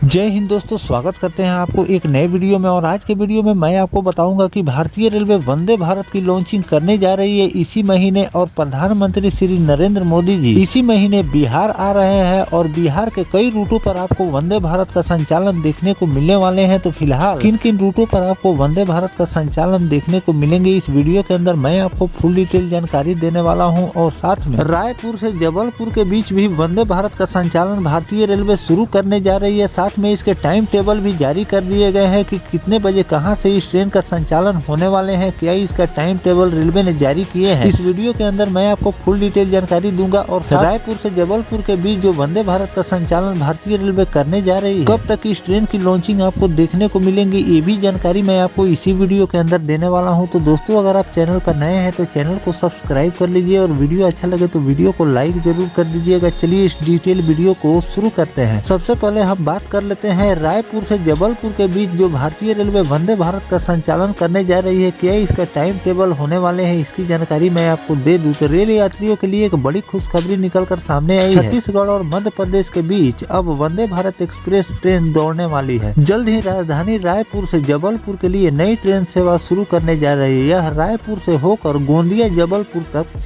जय हिंद दोस्तों, स्वागत करते हैं आपको एक नए वीडियो में। और आज के वीडियो में मैं आपको बताऊंगा कि भारतीय रेलवे वंदे भारत की लॉन्चिंग करने जा रही है इसी महीने। और प्रधानमंत्री श्री नरेंद्र मोदी जी इसी महीने बिहार आ रहे हैं और बिहार के कई रूटों पर आपको वंदे भारत का संचालन देखने को मिलने वाले हैं। तो फिलहाल किन किन रूटों पर आपको वंदे भारत का संचालन देखने को मिलेंगे, इस वीडियो के अंदर मैं आपको फुल डिटेल जानकारी देने वाला हूँ। और साथ में रायपुर से जबलपुर के बीच भी वंदे भारत का संचालन भारतीय रेलवे शुरू करने जा रही है। साथ में इसके टाइम टेबल भी जारी कर दिए गए हैं कि कितने बजे कहां से इस ट्रेन का संचालन होने वाले हैं, क्या इसका टाइम टेबल रेलवे ने जारी किए हैं। इस वीडियो के अंदर मैं आपको फुल डिटेल जानकारी दूंगा। और रायपुर से जबलपुर के बीच जो वंदे भारत का संचालन भारतीय रेलवे करने जा रही है, कब तक इस ट्रेन की लॉन्चिंग आपको देखने को मिलेंगी, ये भी जानकारी मैं आपको इसी वीडियो के अंदर देने वाला हूँ। तो दोस्तों, अगर आप चैनल पर नए हैं तो चैनल को सब्सक्राइब कर लीजिए और वीडियो अच्छा लगे तो वीडियो को लाइक जरूर कर दीजिएगा। चलिए इस डिटेल वीडियो को शुरू करते हैं। सबसे पहले हम बात कर लेते हैं रायपुर से जबलपुर के बीच जो भारतीय रेलवे वंदे भारत का संचालन करने जा रही है, क्या इसका टाइम टेबल होने वाले हैं, इसकी जानकारी मैं आपको दे दूं। तो रेल यात्रियों के लिए एक बड़ी खुशखबरी निकलकर सामने आई है। छत्तीसगढ़ और मध्य प्रदेश के बीच अब वंदे भारत एक्सप्रेस ट्रेन दौड़ने वाली है। जल्द ही राजधानी रायपुर से जबलपुर के लिए नई ट्रेन सेवा शुरू करने जा रही है। यह रायपुर से होकर गोंदिया जबलपुर तक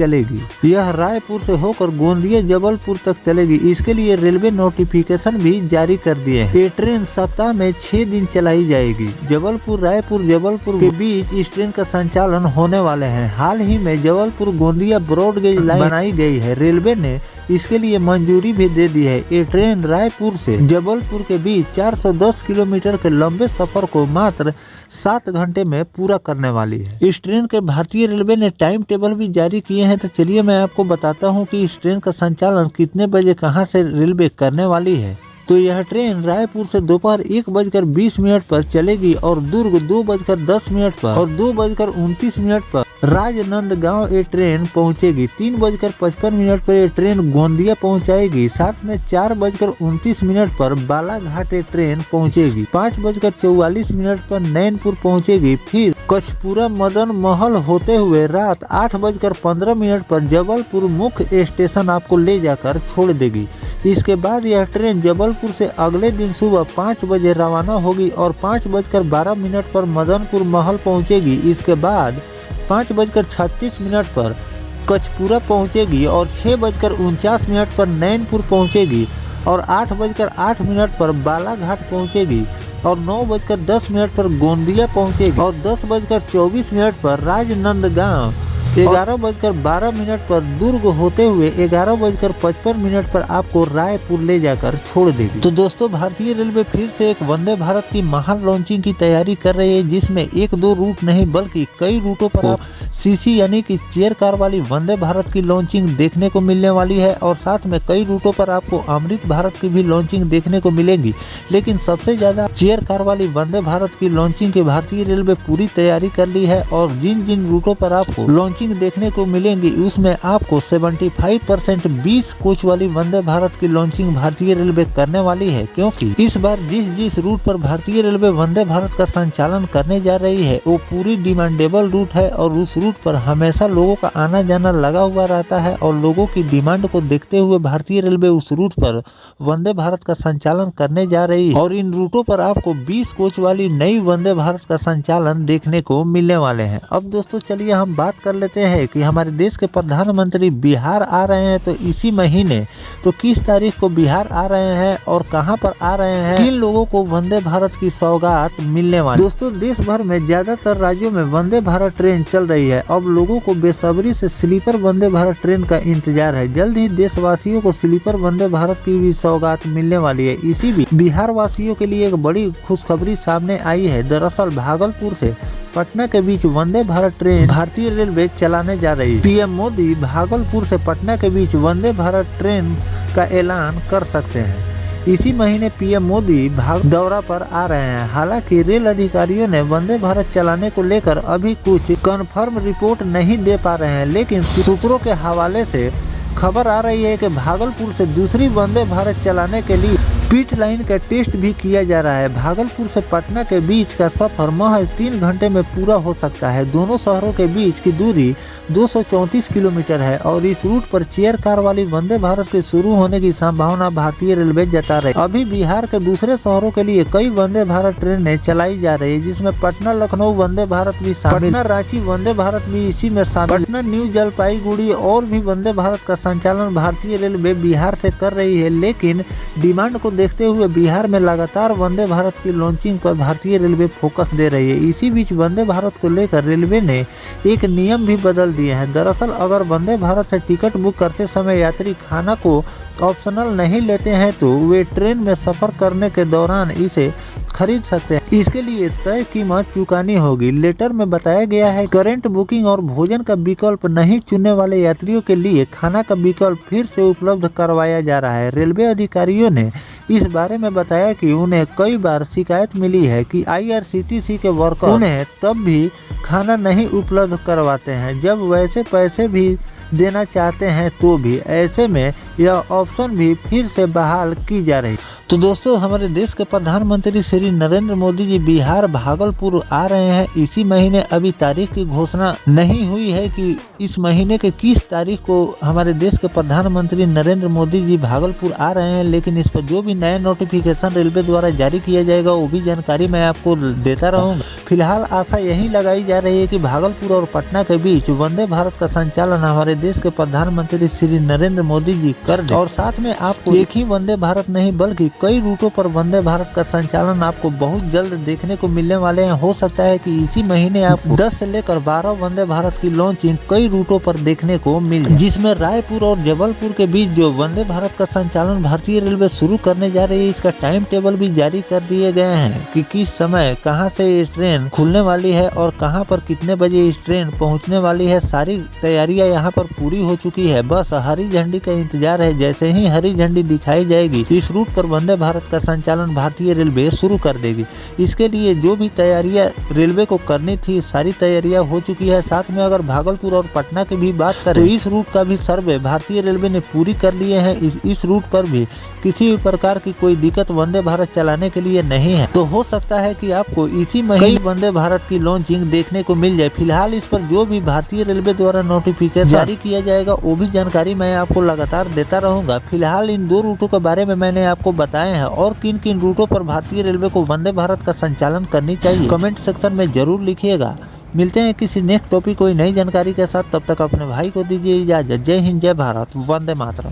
चलेगी। इसके लिए रेलवे नोटिफिकेशन भी जारी कर दिए हैं। ये ट्रेन सप्ताह में 6 दिन चलाई जाएगी। जबलपुर जबलपुर के बीच इस ट्रेन का संचालन होने वाले हैं। हाल ही में जबलपुर गोंदिया ब्रॉडगेज लाइन बनाई गई है। रेलवे ने इसके लिए मंजूरी भी दे दी है। ये ट्रेन रायपुर से जबलपुर के बीच 410 किलोमीटर के लंबे सफर को मात्र 7 घंटे में पूरा करने वाली है। इस ट्रेन के भारतीय रेलवे ने टाइम टेबल भी जारी किए हैं। तो चलिए मैं आपको बताता हूँ कि इस ट्रेन का संचालन कितने बजे कहाँ से रेलवे करने वाली है। तो यह ट्रेन रायपुर से दोपहर 1:20 पर चलेगी और दुर्ग 2:10 पर और 2:29 पर राजनांदगांव ये ट्रेन पहुंचेगी। 3:55 पर ये ट्रेन गोंदिया पहुंचाएगी। साथ में 4:29 पर बालाघाट ये ट्रेन पहुंचेगी। 5:44 पर नैनपुर पहुंचेगी। फिर कचपुरा मदन महल होते हुए रात 8:15 पर जबलपुर मुख्य स्टेशन आपको ले जाकर छोड़ देगी। इसके बाद यह ट्रेन जबलपुर से अगले दिन सुबह 5 बजे रवाना होगी और 5:12 पर मदनपुर महल पहुंचेगी। इसके बाद 5:36 पर कचपुरा पहुंचेगी और 6:49 पर नैनपुर पहुंचेगी और 8:08 पर बालाघाट पहुंचेगी और 9:10 पर गोंदिया पहुंचेगी और 10:24 पर राजनांदगांव, 11:12 पर दुर्ग होते हुए 11:55 पर आपको रायपुर ले जाकर छोड़ देगी। तो दोस्तों, भारतीय रेलवे फिर से एक वंदे भारत की महान लॉन्चिंग की तैयारी कर रही है, जिसमें 1-2 रूट नहीं बल्कि कई रूटों पर आप सीसी यानी कि चेयर कार वाली वंदे भारत की लॉन्चिंग देखने को मिलने वाली है। और साथ में कई रूटों पर आपको अमृत भारत की भी लॉन्चिंग देखने को मिलेगी। लेकिन सबसे ज्यादा चेयर कार वाली वंदे भारत की लॉन्चिंग की भारतीय रेलवे पूरी तैयारी कर ली है। और जिन जिन रूटों पर आपको लॉन्चिंग देखने को मिलेंगी उसमें आपको 75% 20 कोच वाली वंदे भारत की लॉन्चिंग भारतीय रेलवे करने वाली है। क्योंकि इस बार जिस रूट पर भारतीय रेलवे वंदे भारत का संचालन करने जा रही है वो पूरी डिमांडेबल रूट है और उस रूट पर हमेशा लोगों का आना जाना लगा हुआ रहता है। और लोगों की डिमांड को देखते हुए भारतीय रेलवे उस रूट पर वंदे भारत का संचालन करने जा रही है। और इन रूटों पर आपको 20 कोच वाली नई वंदे भारत का संचालन देखने को मिलने वाले हैं। अब दोस्तों, चलिए हम बात कर लेते हैं कि हमारे देश के प्रधानमंत्री बिहार आ रहे हैं। तो इसी महीने तो किस तारीख को बिहार आ रहे हैं और कहां पर आ रहे हैं, किन लोगों को वंदे भारत की सौगात मिलने वाली। दोस्तों, देश भर में ज्यादातर राज्यों में वंदे भारत ट्रेन चल रही है। अब लोगों को बेसब्री से स्लीपर वंदे भारत ट्रेन का इंतजार है। जल्द ही देशवासियों को स्लीपर वंदे भारत की भी सौगात मिलने वाली है। इसी भी बिहार वासियों के लिए एक बड़ी खुशखबरी सामने आई है। दरअसल भागलपुर से पटना के बीच वंदे भारत ट्रेन भारतीय रेलवे चलाने जा रही है। पीएम मोदी भागलपुर से पटना के बीच वंदे भारत ट्रेन का ऐलान कर सकते हैं। इसी महीने पीएम मोदी दौरा पर आ रहे हैं। हालांकि रेल अधिकारियों ने वंदे भारत चलाने को लेकर अभी कुछ कंफर्म रिपोर्ट नहीं दे पा रहे हैं। लेकिन सूत्रों के हवाले से खबर आ रही है कि भागलपुर से दूसरी वंदे भारत चलाने के लिए पिट लाइन का टेस्ट भी किया जा रहा है। भागलपुर से पटना के बीच का सफर महज 3 घंटे में पूरा हो सकता है। दोनों शहरों के बीच की दूरी 234 किलोमीटर है और इस रूट पर चेयर कार वाली वंदे भारत के शुरू होने की संभावना भारतीय रेलवे जता रही है। अभी बिहार के दूसरे शहरों के लिए कई वंदे भारत ट्रेनें चलाई जा रही है, जिसमें पटना लखनऊ वंदे भारत भी शामिल, पटना रांची वंदे भारत भी इसी में शामिल। पटना न्यू जलपाईगुड़ी और भी वंदे भारत का संचालन भारतीय रेलवे बिहार से कर रही है, लेकिन डिमांड को देखते हुए बिहार में लगातार वंदे भारत की लॉन्चिंग पर भारतीय रेलवे फोकस दे रही है। इसी बीच वंदे भारत को लेकर रेलवे ने एक नियम भी बदल दिए हैं। दरअसल अगर वंदे भारत से टिकट बुक करते समय यात्री खाना को ऑप्शनल नहीं लेते हैं तो वे ट्रेन में सफर करने के दौरान इसे खरीद सकते हैं। इसके लिए तय कीमत चुकानी होगी। लेटर में बताया गया है करंट बुकिंग और भोजन का विकल्प नहीं चुनने वाले यात्रियों के लिए खाना का विकल्प फिर से उपलब्ध करवाया जा रहा है। रेलवे अधिकारियों ने इस बारे में बताया कि उन्हें कई बार शिकायत मिली है कि IRCTC के वर्कर उन्हें तब भी खाना नहीं उपलब्ध करवाते हैं जब वैसे पैसे भी देना चाहते हैं, तो भी ऐसे में यह ऑप्शन भी फिर से बहाल की जा रही। तो दोस्तों, हमारे देश के प्रधानमंत्री श्री नरेंद्र मोदी जी बिहार भागलपुर आ रहे हैं। इसी महीने अभी तारीख की घोषणा नहीं हुई है कि इस महीने के किस तारीख को हमारे देश के प्रधानमंत्री नरेंद्र मोदी जी भागलपुर आ रहे हैं, लेकिन इस पर जो भी नया नोटिफिकेशन रेलवे द्वारा जारी किया जाएगा वो भी जानकारी मैं आपको देता रहूँगा। फिलहाल आशा यही लगाई जा रही है कि भागलपुर और पटना के बीच वंदे भारत का संचालन हमारे देश के प्रधानमंत्री श्री नरेंद्र मोदी जी कर दें और साथ में आपको एक ही वंदे भारत नहीं बल्कि कई रूटों पर वंदे भारत का संचालन आपको बहुत जल्द देखने को मिलने वाले हैं। हो सकता है कि इसी महीने आपको 10 से लेकर 12 वंदे भारत की लॉन्चिंग कई रूटों पर देखने को मिल जाए, जिसमें रायपुर और जबलपुर के बीच जो वंदे भारत का संचालन भारतीय रेलवे शुरू करने जा रही है, इसका टाइम टेबल भी जारी कर दिए गए हैं कि किस समय कहां से ये ट्रेन खुलने वाली है और कहां पर कितने बजे इस ट्रेन पहुंचने वाली है। सारी तैयारियां यहां पर पूरी हो चुकी है, बस हरी झंडी का इंतजार है। जैसे ही हरी झंडी दिखाई जाएगी इस रूट पर वंदे भारत का संचालन भारतीय रेलवे शुरू कर देगी। इसके लिए जो भी तैयारियां रेलवे को करनी थी सारी तैयारियां हो चुकी है। साथ में अगर भागलपुर और पटना की भी बात करें तो इस रूट का भी सर्वे भारतीय रेलवे ने पूरी कर लिए हैं। इस रूट पर भी किसी भी प्रकार की कोई दिक्कत वंदे भारत चलाने के लिए नहीं है। तो हो सकता है कि आपको इसी महीने वंदे भारत की लॉन्चिंग देखने को मिल जाए। फिलहाल इस पर जो भी भारतीय रेलवे द्वारा नोटिफिकेशन जारी किया जाएगा वो भी जानकारी मैं आपको लगातार देता रहूंगा। फिलहाल इन 2 रूटों के बारे में मैंने आपको बताए हैं और किन किन रूटों पर भारतीय रेलवे को वंदे भारत का संचालन करनी चाहिए कमेंट सेक्शन में जरूर लिखिएगा। मिलते हैं किसी नेक्स्ट टॉपिक कोई नई जानकारी के साथ, तब तक अपने भाई को दीजिए इजाजत। जय हिंद, जय भारत, वंदे मातरम।